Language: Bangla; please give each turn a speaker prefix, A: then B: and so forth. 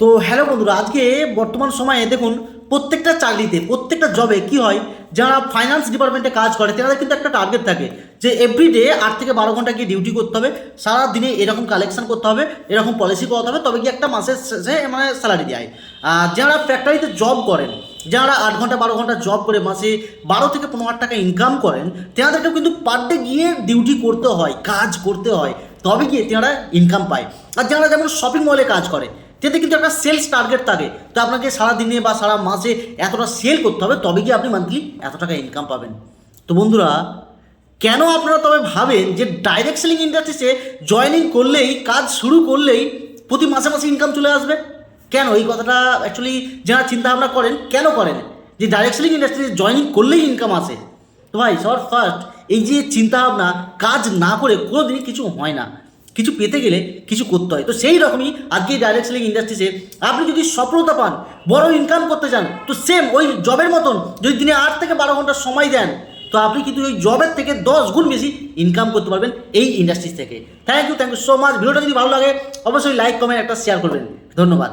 A: তো হ্যালো বন্ধুরা, আজকে বর্তমান সময়ে দেখুন প্রত্যেকটা চাকরিতে প্রত্যেকটা জবে কি হয়, যারা ফাইন্যান্স ডিপার্টমেন্টে কাজ করে তাদের কিন্তু একটা টার্গেট থাকে যে এভরিডে 8 থেকে 12 ঘন্টা গিয়ে ডিউটি করতে হবে, সারা দিনে এরকম কালেকশন করতে হবে, এরকম পলিসি করতে হবে, তবে কি একটা মাসের শেষে মানে স্যালারি দেয়। আর যারা ফ্যাক্টরিতে জব করেন, যারা 8 ঘন্টা 12 ঘন্টা জব করে মাসে 12 থেকে 15 হাজার টাকা ইনকাম করেন, তেনাদেরকেও কিন্তু পার ডে গিয়ে ডিউটি করতে হয়, কাজ করতে হয়, তবে গিয়ে তেনারা ইনকাম পায়। আর যারা যেমন শপিং মলে কাজ করে, যেতে কিন্তু একটা সেলস টার্গেট থাকে, তো আপনাকে সারা দিনে বা সারা মাসে এতটা সেল করতে হবে, তবে গিয়ে আপনি মান্থলি এত টাকা ইনকাম পাবেন। তো বন্ধুরা, কেন আপনারা তবে ভাবেন যে ডাইরেক্ট সেলিং ইন্ডাস্ট্রিতে জয়েনিং করলেই, কাজ শুরু করলেই প্রতি মাসে মাসে ইনকাম চলে আসবে? কেন এই কথাটা অ্যাকচুয়ালি যারা চিন্তা ভাবনা করেন, কেন করেন যে ডাইরেক্ট সেলিং ইন্ডাস্ট্রিতে জয়েনিং করলেই ইনকাম আসে? তো ভাই, সবার ফার্স্ট এই যে চিন্তা ভাবনা, কাজ না করে কোনো দিনই কিছু হয় না। কিছু পেতে গেলে কিছু করতে হয়। তো সেই রকমই আজকে ডাইরেক্ট সেলিং ইন্ডাস্ট্রিতে আপনি যদি সফলতা পান, বড় ইনকাম করতে চান, তো সেম ওই জবের মতন যদি দিনে 8 থেকে 12 ঘন্টা সময় দেন, তো আপনি কিন্তু ওই জবের থেকে 10 গুণ বেশি ইনকাম করতে পারবেন এই ইন্ডাস্ট্রি থেকে। Thank you so much. ভিডিওটা যদি ভালো লাগে অবশ্যই লাইক, কমেন্ট, একটা শেয়ার করবেন। ধন্যবাদ।